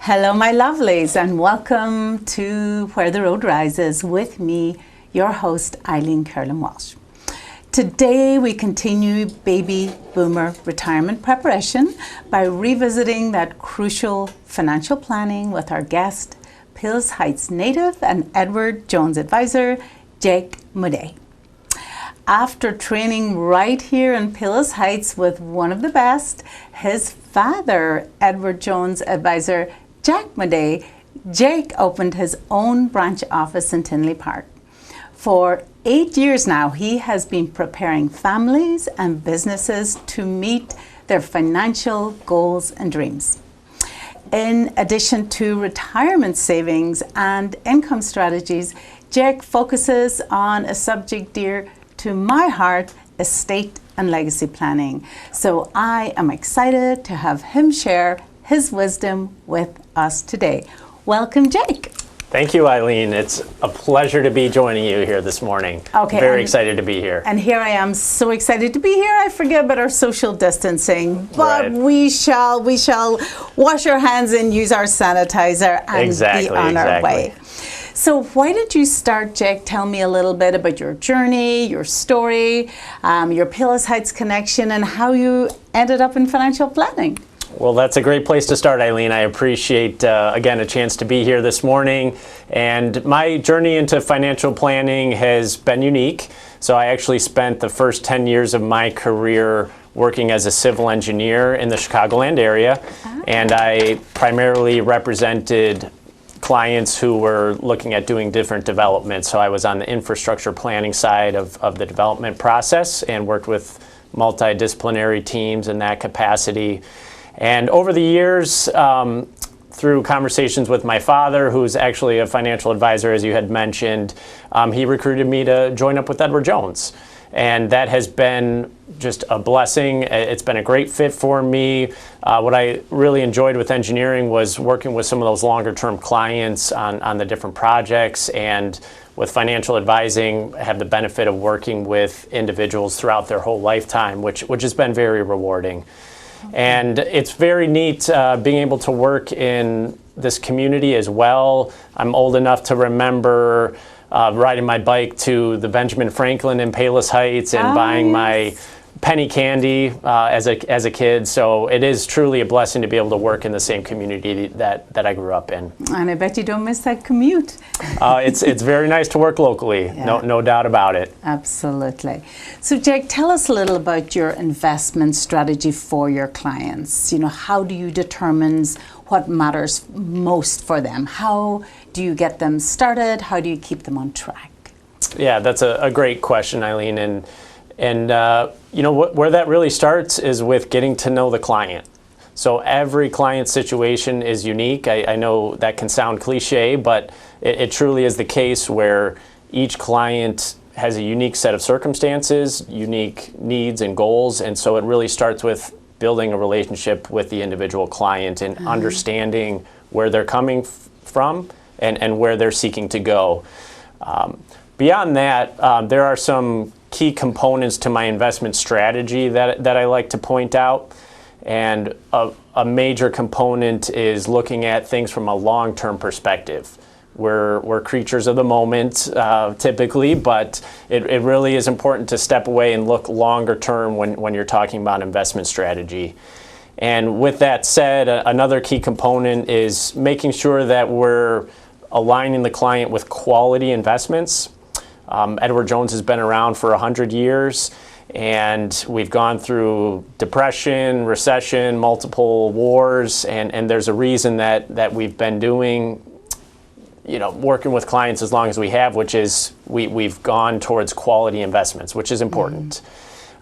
Hello, my lovelies, and welcome to Where the Road Rises with me, your host, Eileen Curlin-Walsh. Today, we continue baby boomer retirement preparation by revisiting that crucial financial planning with our guest, Palos Heights native and Edward Jones advisor, Jake Mudde. After training right here in Palos Heights with one of the best, his father, Edward Jones advisor, Jack Mudde, Jake opened his own branch office in Tinley Park. For 8 years now, he has been preparing families and businesses to meet their financial goals and dreams. In addition to retirement savings and income strategies, Jake focuses on a subject dear to my heart, estate and legacy planning. So I am excited to have him share his wisdom with us today. Welcome, Jake. Thank you, Eileen. It's a pleasure to be joining you here this morning. Okay, very excited to be here. And here I am, so excited to be here. I forget about our social distancing, but Right. we shall wash our hands and use our sanitizer and be on our way. So why did you start, Jake? Tell me a little bit about your journey, your story, your Palos Heights connection, and how you ended up in financial planning. Well, that's a great place to start, Eileen. I appreciate, again, a chance to be here this morning. And my journey into financial planning has been unique. So I actually spent the first 10 years of my career working as a civil engineer in the Chicagoland area. And I primarily represented clients who were looking at doing different developments. So I was on the infrastructure planning side of the development process and worked with multidisciplinary teams in that capacity. And over the years, through conversations with my father, who's actually a financial advisor, as you had mentioned, he recruited me to join up with Edward Jones. And that has been just a blessing. It's been a great fit for me. What I really enjoyed with engineering was working with some of those longer term clients on the different projects, and with financial advising, I have the benefit of working with individuals throughout their whole lifetime, which has been very rewarding. And it's very neat being able to work in this community as well. I'm old enough to remember riding my bike to the Benjamin Franklin in Palos Heights and buying my penny candy as a kid. So it is truly a blessing to be able to work in the same community that I grew up in. And I bet you don't miss that commute. It's very nice to work locally, no doubt about it. Absolutely. So Jake, tell us a little about your investment strategy for your clients. You know, how do you determine what matters most for them? How do you get them started? How do you keep them on track? Yeah, that's a great question, Eileen. And you know, where that really starts is with getting to know the client. So every client situation is unique. I know that can sound cliche, but it truly is the case where each client has a unique set of circumstances, unique needs and goals. And so it really starts with building a relationship with the individual client and understanding where they're coming from and where they're seeking to go. Beyond that, there are some key components to my investment strategy that I like to point out. And a major component is looking at things from a long-term perspective. We're creatures of the moment, typically, but it really is important to step away and look longer term when you're talking about investment strategy. And with that said, another key component is making sure that we're aligning the client with quality investments. Edward Jones has been around for 100 years, and we've gone through depression, recession, multiple wars, and there's a reason that we've been doing, you know, working with clients as long as we have, which is we've gone towards quality investments, which is important.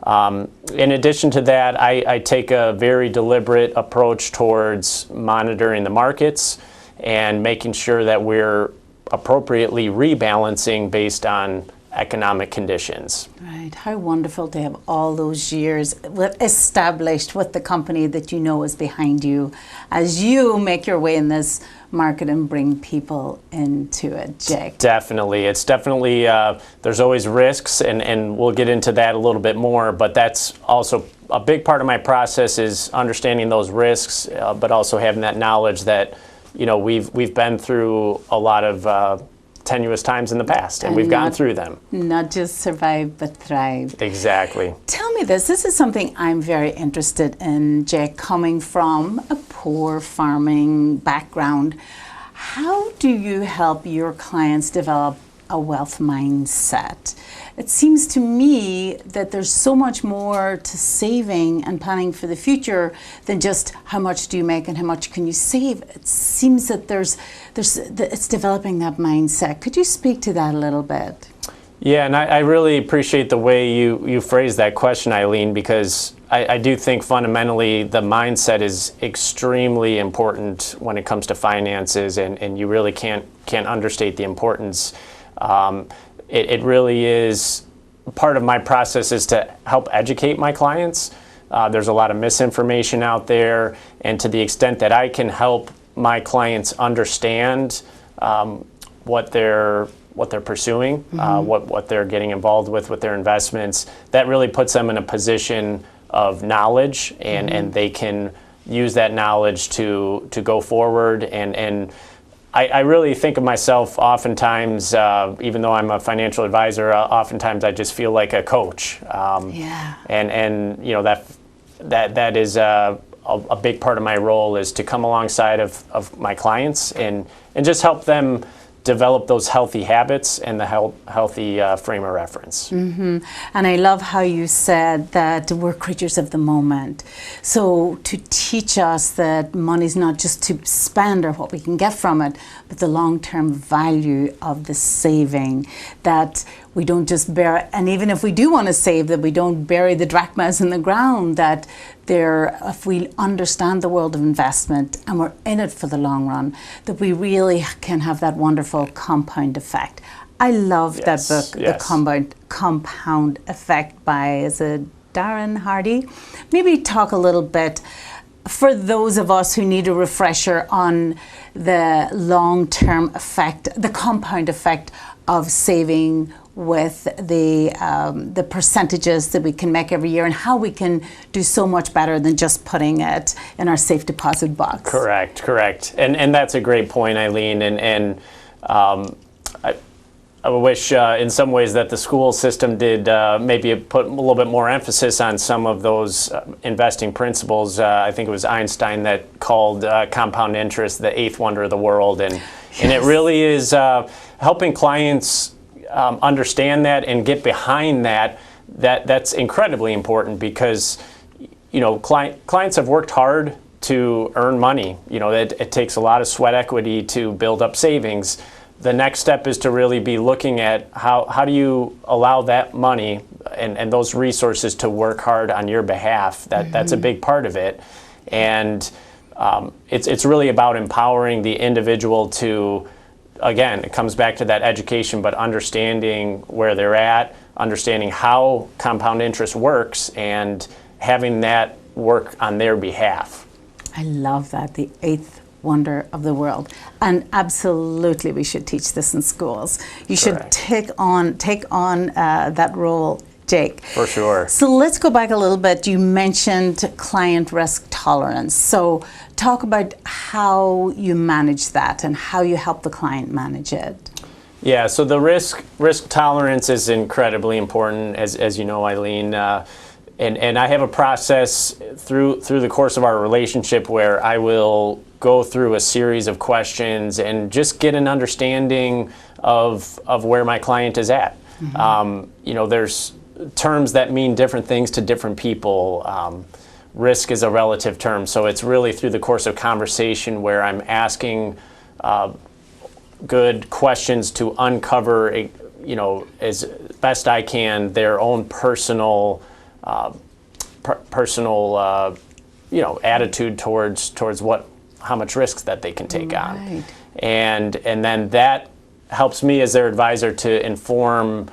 In addition to that, I take a very deliberate approach towards monitoring the markets and making sure that we're appropriately rebalancing based on economic conditions. Right. How wonderful to have all those years established with the company that you know is behind you as you make your way in this market and bring people into it, Jake. Definitely. It's definitely, there's always risks, and we'll get into that a little bit more, but that's also a big part of my process is understanding those risks, but also having that knowledge that we've been through a lot of tenuous times in the past, and we've gone through them. Not just survive, but thrive. Exactly. Tell me this. This is something I'm very interested in, Jake, coming from a poor farming background. How do you help your clients develop a wealth mindset? It seems to me that there's so much more to saving and planning for the future than just how much do you make and how much can you save. It seems that it's developing that mindset. Could you speak to that a little bit? Yeah, and I really appreciate the way you phrased that question, Eileen, because I do think fundamentally the mindset is extremely important when it comes to finances, and you really can't understate the importance. It really is part of my process is to help educate my clients. There's a lot of misinformation out there, and to the extent that I can help my clients understand what they're pursuing, what they're getting involved with their investments, that really puts them in a position of knowledge, and they can use that knowledge to go forward. And I really think of myself oftentimes, even though I'm a financial advisor, oftentimes I just feel like a coach. And that is a big part of my role, is to come alongside of my clients and just help them develop those healthy habits and the healthy frame of reference. And I love how you said that we're creatures of the moment. So to teach us that money's not just to spend or what we can get from it, but the long-term value of the saving, that we don't just bury, and even if we do want to save, that we don't bury the drachmas in the ground, that if we understand the world of investment and we're in it for the long run, that we really can have that wonderful compound effect. I love that book, The Compound Effect by, is it Darren Hardy? Maybe talk a little bit for those of us who need a refresher on the long-term effect, the compound effect of saving, with the percentages that we can make every year, and how we can do so much better than just putting it in our safe deposit box. Correct. And that's a great point, Eileen. And I wish in some ways that the school system did maybe put a little bit more emphasis on some of those investing principles. I think it was Einstein that called compound interest the eighth wonder of the world. And it really is helping clients understand that and get behind that. That's incredibly important, because clients have worked hard to earn money. It takes a lot of sweat equity to build up savings. The next step is to really be looking at how do you allow that money and those resources to work hard on your behalf. That's a big part of it. And it's really about empowering the individual to, again, it comes back to that education, but understanding where they're at, understanding how compound interest works, and having that work on their behalf. I love that, the eighth wonder of the world. And absolutely we should teach this in schools. You should take on that role, Jake. For sure. So let's go back a little bit. You mentioned client risk tolerance. So talk about how you manage that and how you help the client manage it. Yeah, so the risk tolerance is incredibly important, as you know, Eileen. And I have a process through the course of our relationship where I will go through a series of questions and just get an understanding of where my client is at. There's terms that mean different things to different people. Risk is a relative term, so it's really through the course of conversation where I'm asking good questions to uncover, as best I can, their own personal attitude towards how much risks that they can take on, and then that helps me as their advisor to inform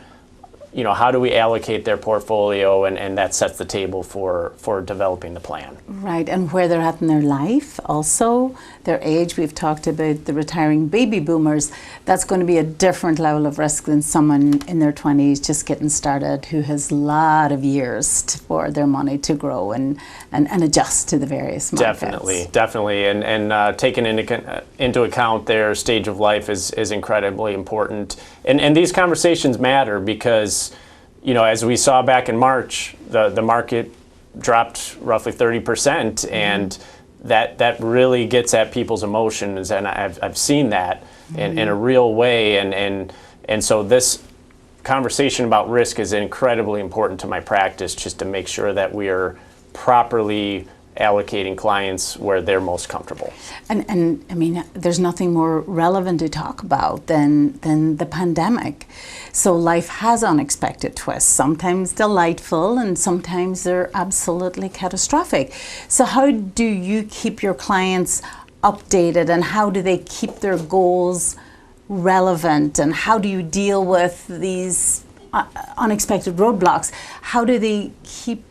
how do we allocate their portfolio, and that sets the table for developing the plan. Right, and where they're at in their life, also their age. We've talked about the retiring baby boomers. That's going to be a different level of risk than someone in their 20s just getting started who has a lot of years for their money to grow and adjust to the various markets. Definitely, and taking into account their stage of life is incredibly important. And these conversations matter because, as we saw back in March, the market dropped roughly 30%, and that really gets at people's emotions, and I've seen that in a real way, and so this conversation about risk is incredibly important to my practice, just to make sure that we are properly allocating clients where they're most comfortable. And I mean, there's nothing more relevant to talk about than the pandemic. So life has unexpected twists, sometimes delightful and sometimes they're absolutely catastrophic. So how do you keep your clients updated, and how do they keep their goals relevant, and how do you deal with these unexpected roadblocks? How do they keep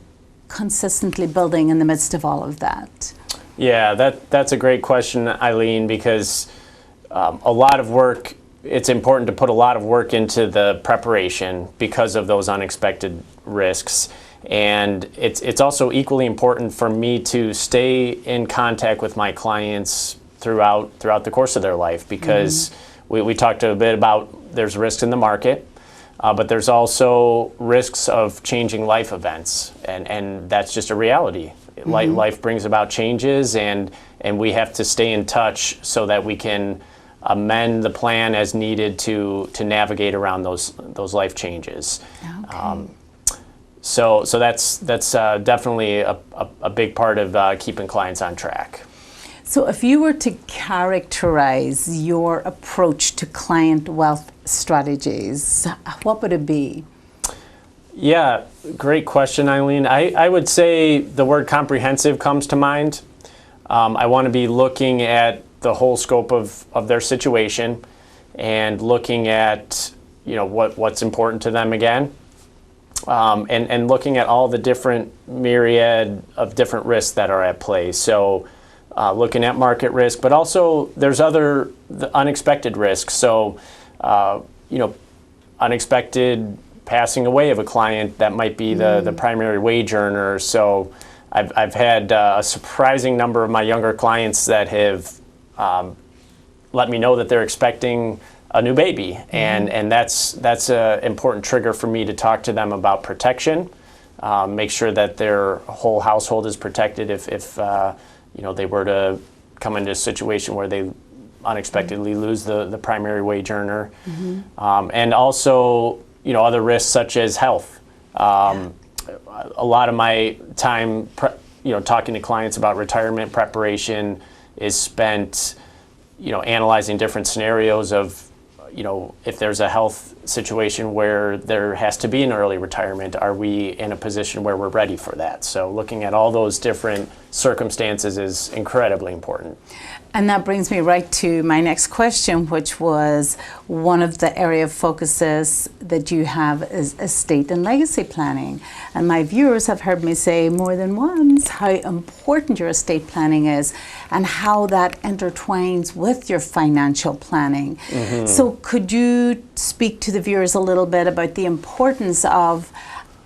consistently building in the midst of all of that? Yeah, that's a great question, Eileen, because a lot of work, it's important to put a lot of work into the preparation because of those unexpected risks. And it's also equally important for me to stay in contact with my clients throughout the course of their life, because we talked a bit about there's risks in the market, but there's also risks of changing life events, and that's just a reality. Life brings about changes, and we have to stay in touch so that we can amend the plan as needed to navigate around those life changes. Okay. So that's definitely a big part of keeping clients on track. So if you were to characterize your approach to client wealth strategies, what would it be? Yeah, great question, Eileen. I would say the word comprehensive comes to mind. I want to be looking at the whole scope of their situation and looking at what's important to them again, and looking at all the different myriad of different risks that are at play. So looking at market risk, but also there's the unexpected risks. So unexpected passing away of a client that might be the primary wage earner. So I've had a surprising number of my younger clients that have let me know that they're expecting a new baby, and that's an important trigger for me to talk to them about protection, make sure that their whole household is protected if they were to come into a situation where they unexpectedly lose the primary wage earner, and also other risks such as health. A lot of my time talking to clients about retirement preparation is spent analyzing different scenarios of if there's a health situation where there has to be an early retirement, are we in a position where we're ready for that? So looking at all those different circumstances is incredibly important. And that brings me right to my next question, which was one of the area of focuses that you have is estate and legacy planning. And my viewers have heard me say more than once how important your estate planning is and how that intertwines with your financial planning. So could you speak to the viewers a little bit about the importance of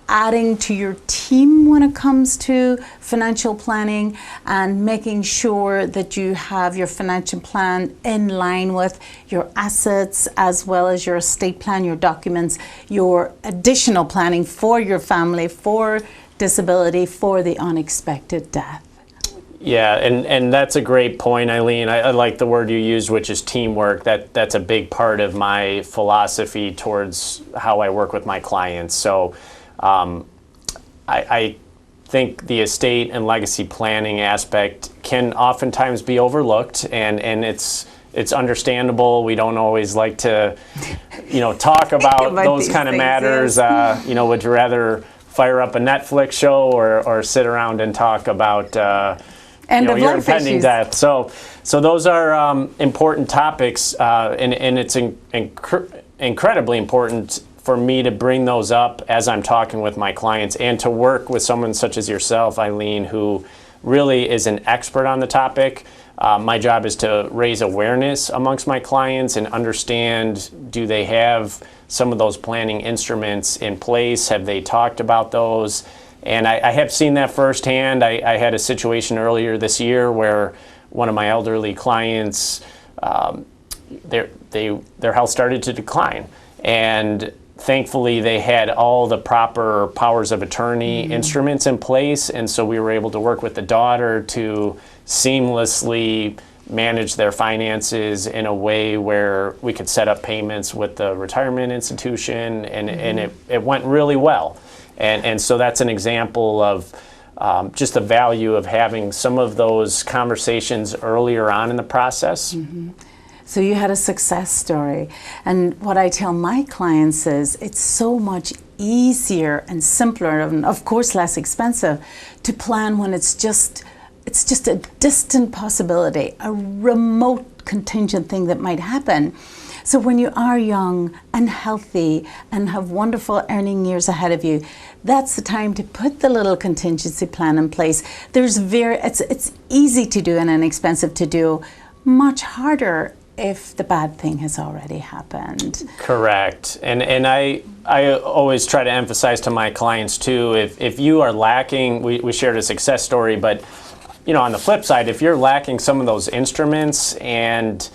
adding to your team when it comes to financial planning and making sure that you have your financial plan in line with your assets as well as your estate plan, your documents, your additional planning for your family, for disability, for the unexpected death? Yeah, and that's a great point, Eileen. I like the word you used, which is teamwork. That's a big part of my philosophy towards how I work with my clients. So I think the estate and legacy planning aspect can oftentimes be overlooked, and it's understandable. We don't always like to, talk about those kind of matters. Yes. Would you rather fire up a Netflix show or sit around and talk about your impending death? So those are important topics, and it's incredibly important for me to bring those up as I'm talking with my clients, and to work with someone such as yourself, Eileen, who really is an expert on the topic. My job is to raise awareness amongst my clients and understand, do they have some of those planning instruments in place? Have they talked about those? And I have seen that firsthand. I had a situation earlier this year where one of my elderly clients, their health started to decline. And thankfully, they had all the proper powers of attorney instruments in place. And so we were able to work with the daughter to seamlessly manage their finances in a way where we could set up payments with the retirement institution, and it went really well. And so that's an example of just the value of having some of those conversations earlier on in the process. So you had a success story. And what I tell my clients is it's so much easier and simpler, and of course less expensive, to plan when it's just a distant possibility, a remote contingent thing that might happen. So when you are young and healthy and have wonderful earning years ahead of you, that's the time to put the little contingency plan in place. It's easy to do and inexpensive to do, much harder if the bad thing has already happened. Correct. And I always try to emphasize to my clients too, if you are lacking, we shared a success story, but on the flip side, if you're lacking some of those instruments and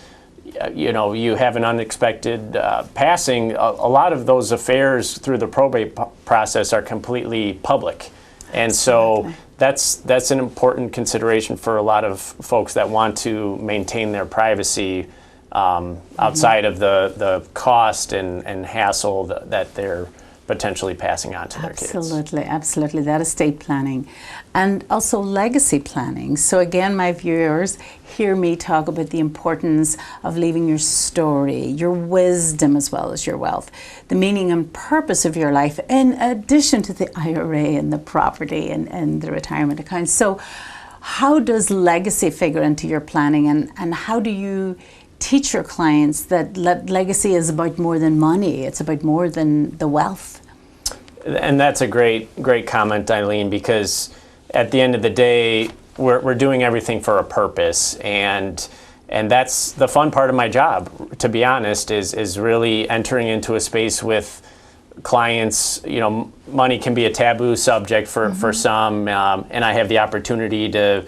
you have an unexpected passing, a lot of those affairs through the probate process are completely public. And so that's an important consideration for a lot of folks that want to maintain their privacy outside of the cost and hassle that they're potentially passing on to their kids. Absolutely. That estate planning. And also legacy planning. So again, my viewers hear me talk about the importance of leaving your story, your wisdom as well as your wealth, the meaning and purpose of your life, in addition to the IRA and the property and the retirement account. So how does legacy figure into your planning, and how do you teach your clients that legacy is about more than money, it's about more than the wealth? And that's a great comment, Eileen, because at the end of the day, we're doing everything for a purpose, and that's the fun part of my job, to be honest, is really entering into a space with clients. Money can be a taboo subject for some, and I have the opportunity to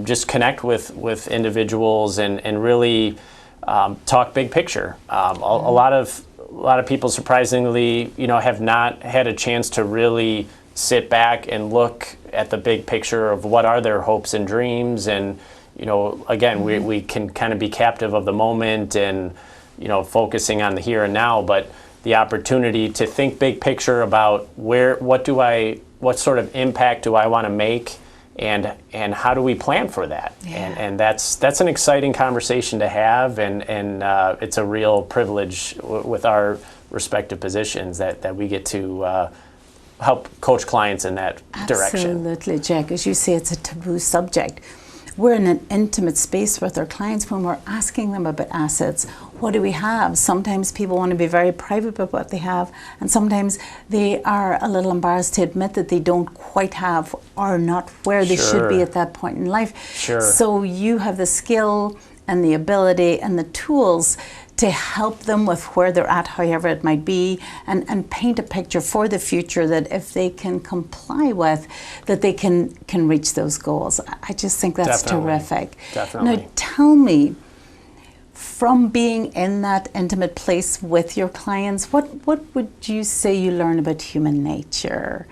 just connect with individuals and really talk big picture. A lot of people, surprisingly, have not had a chance to really sit back and look at the big picture of what are their hopes and dreams. And, again, we can kind of be captive of the moment and, focusing on the here and now, but the opportunity to think big picture about what sort of impact do I want to make, and how do we plan for that? Yeah. And that's an exciting conversation to have, and it's a real privilege with our respective positions that we get to help coach clients in that direction. Absolutely, Jack. As you say, it's a taboo subject. We're in an intimate space with our clients when we're asking them about assets. What do we have? Sometimes people want to be very private about what they have, and sometimes they are a little embarrassed to admit that they don't quite have or not where they should be at that point in life. Sure. So you have the skill and the ability and the tools to help them with where they're at, however it might be, and paint a picture for the future that if they can comply with, that they can reach those goals. I just think that's terrific. Definitely. Now tell me, from being in that intimate place with your clients, what would you say you learn about human nature?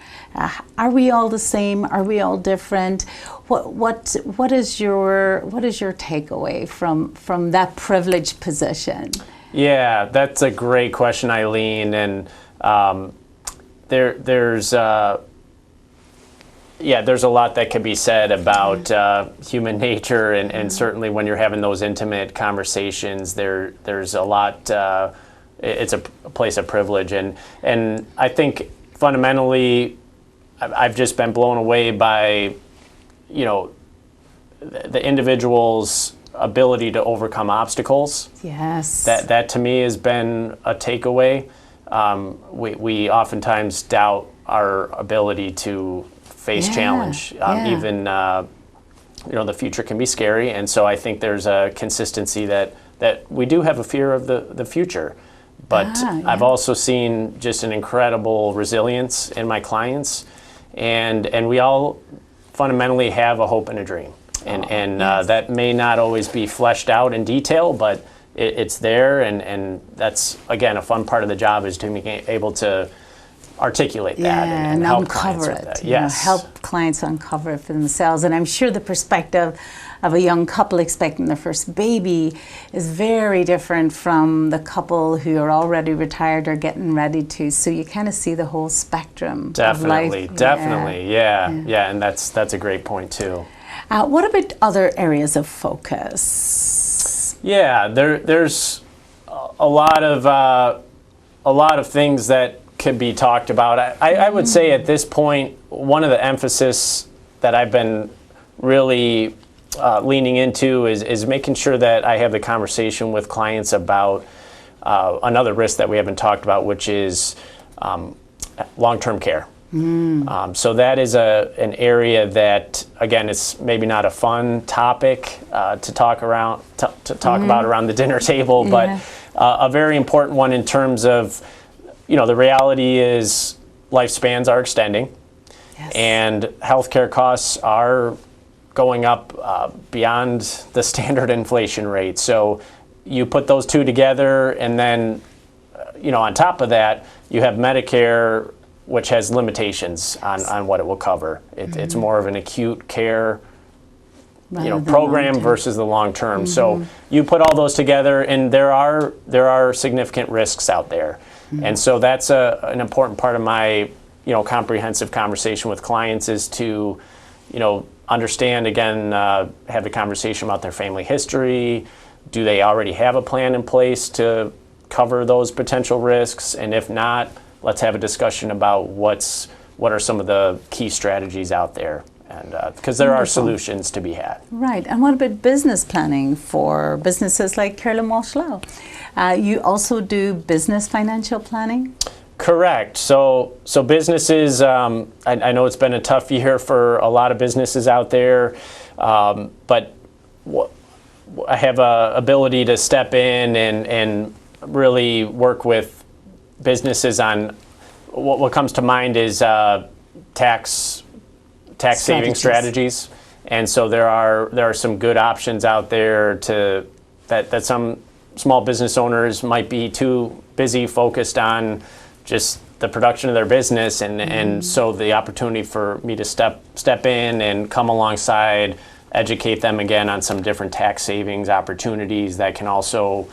Are we all the same? Are we all different? What is your takeaway from that privileged position? Yeah, that's a great question, Eileen, and there's a lot that can be said about human nature, and certainly when you're having those intimate conversations, there's a lot. It's a place of privilege, and I think fundamentally, I've just been blown away by, the individual's ability to overcome obstacles. Yes. That to me has been a takeaway. we oftentimes doubt our ability to face challenge. Even the future can be scary, and so I think there's a consistency that we do have a fear of the future. But I've also seen just an incredible resilience in my clients, and we all fundamentally have a hope and a dream. And that may not always be fleshed out in detail, but it's there, and that's, again, a fun part of the job, is to be able to articulate that and help uncover clients it. with that. Yes. Help clients uncover it for themselves. And I'm sure the perspective of a young couple expecting their first baby is very different from the couple who are already retired or getting ready to. So you kind of see the whole spectrum of life. Definitely, yeah, and that's a great point too. What about other areas of focus? Yeah, there's a lot of things that could be talked about. I would say at this point, one of the emphasis that I've been really leaning into is making sure that I have the conversation with clients about another risk that we haven't talked about, which is long-term care. So that is an area that, again, it's maybe not a fun topic to talk around about around the dinner table, but a very important one in terms of, the reality is lifespans are extending, and healthcare costs are going up beyond the standard inflation rate. So you put those two together, and then, on top of that, you have Medicare, which has limitations on what it will cover. It's more of an acute care program versus the long term. So you put all those together, and there are significant risks out there. And so that's an important part of my comprehensive conversation with clients, is to understand, again, have the conversation about their family history. Do they already have a plan in place to cover those potential risks? And if not, let's have a discussion about what are some of the key strategies out there, and because there are solutions to be had. Right. And what about business planning for businesses like Caroline Walsh Law? You also do business financial planning? Correct. So businesses, I know it's been a tough year for a lot of businesses out there, but I have a ability to step in and really work with businesses on what comes to mind is tax saving strategies. And so there are some good options out there that some small business owners might be too busy focused on just the production of their business, and so the opportunity for me to step in and come alongside, educate them again on some different tax savings opportunities that can also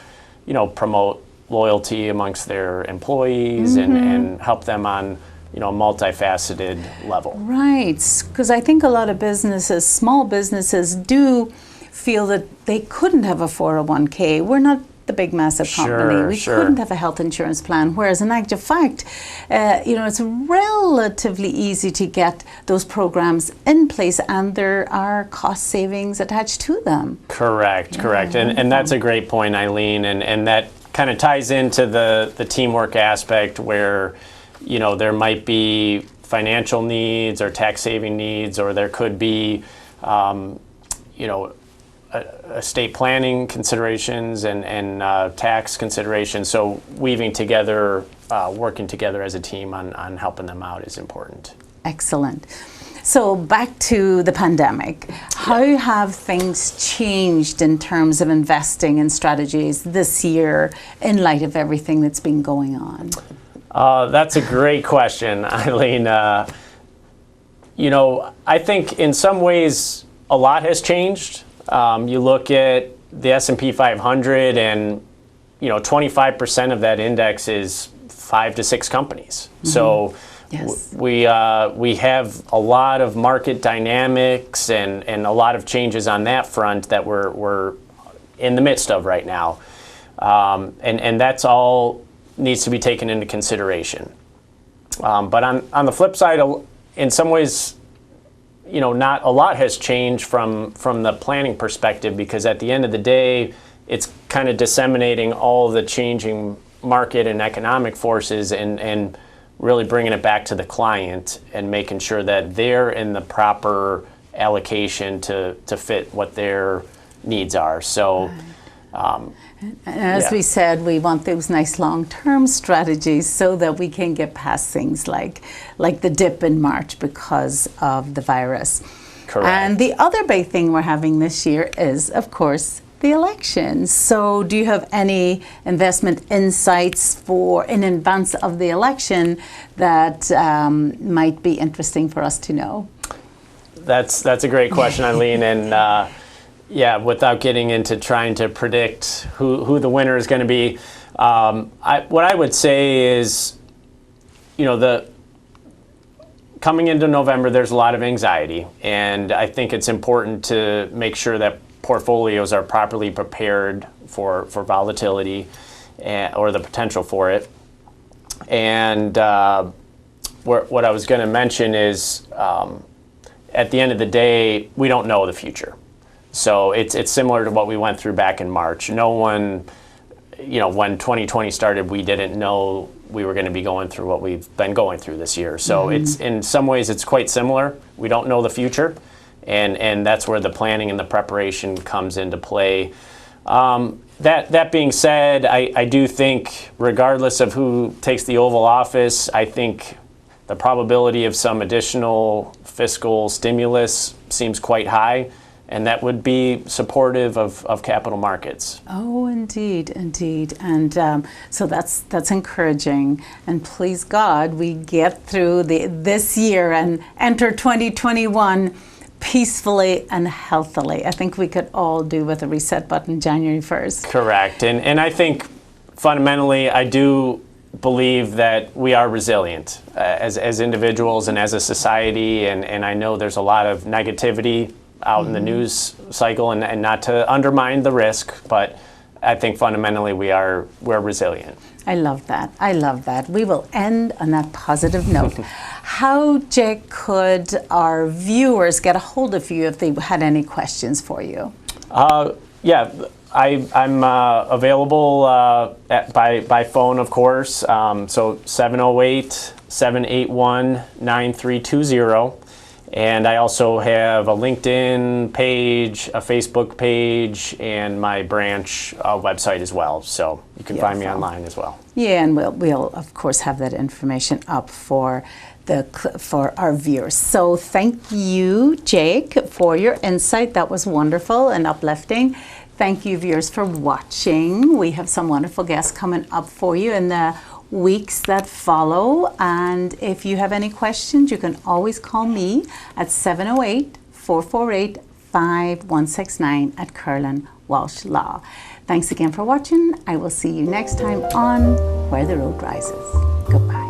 promote loyalty amongst their employees and help them on a multifaceted level. Right, because I think a lot of businesses, small businesses, do feel that they couldn't have a 401k. We're not the big massive company. We couldn't have a health insurance plan, whereas in actual fact, it's relatively easy to get those programs in place, and there are cost savings attached to them. Correct. And that's a great point, Eileen, and that kind of ties into the teamwork aspect, where there might be financial needs or tax saving needs, or there could be estate planning considerations and tax considerations. So weaving together, working together as a team on helping them out is important. Excellent. So back to the pandemic. How have things changed in terms of investing in strategies this year in light of everything that's been going on? That's a great question, Eileen. I think in some ways a lot has changed. You look at the S&P 500, and 25% of that index is 5 to 6 companies. So we have a lot of market dynamics and a lot of changes on that front that we're in the midst of right now, and that's all needs to be taken into consideration. But on the flip side, in some ways, not a lot has changed from the planning perspective, because at the end of the day, it's kind of disseminating all the changing market and economic forces, and really bringing it back to the client and making sure that they're in the proper allocation to fit what their needs are. So, as we said, we want those nice long-term strategies so that we can get past things like the dip in March because of the virus. Correct. And the other big thing we're having this year is, of course, the election. So do you have any investment insights for in advance of the election that might be interesting for us to know? That's a great question, Eileen, and yeah, without getting into trying to predict who the winner is going to be, what I would say is, coming into November, there's a lot of anxiety, and I think it's important to make sure that portfolios are properly prepared for volatility or the potential for it. And what I was going to mention is, at the end of the day, we don't know the future. So it's similar to what we went through back in March. No one, when 2020 started, we didn't know we were going to be going through what we've been going through this year. So it's, in some ways, it's quite similar. We don't know the future, and that's where the planning and the preparation comes into play. That being said, I do think, regardless of who takes the Oval Office, I think the probability of some additional fiscal stimulus seems quite high, and that would be supportive of capital markets. Oh, indeed, indeed. And so that's encouraging. And please God, we get through this year and enter 2021 peacefully and healthily. I think we could all do with a reset button January 1st. Correct. And I think fundamentally, I do believe that we are resilient as individuals and as a society. And I know there's a lot of negativity out in the news cycle, and not to undermine the risk, but I think fundamentally we're resilient. I love that. I love that. We will end on that positive note. How, Jake, could our viewers get a hold of you if they had any questions for you? Yeah, I'm available by phone, of course. So 708-781-9320. And I also have a LinkedIn page, a Facebook page, and my branch website as well. So you can find me online as well. Yeah, and we'll of course have that information up for our viewers. So thank you, Jake, for your insight. That was wonderful and uplifting. Thank you, viewers, for watching. We have some wonderful guests coming up for you in the weeks that follow, and if you have any questions, you can always call me at 708-448-5169 at Curlin Walsh Law. Thanks again for watching. I will see you next time on Where the Road Rises. Goodbye.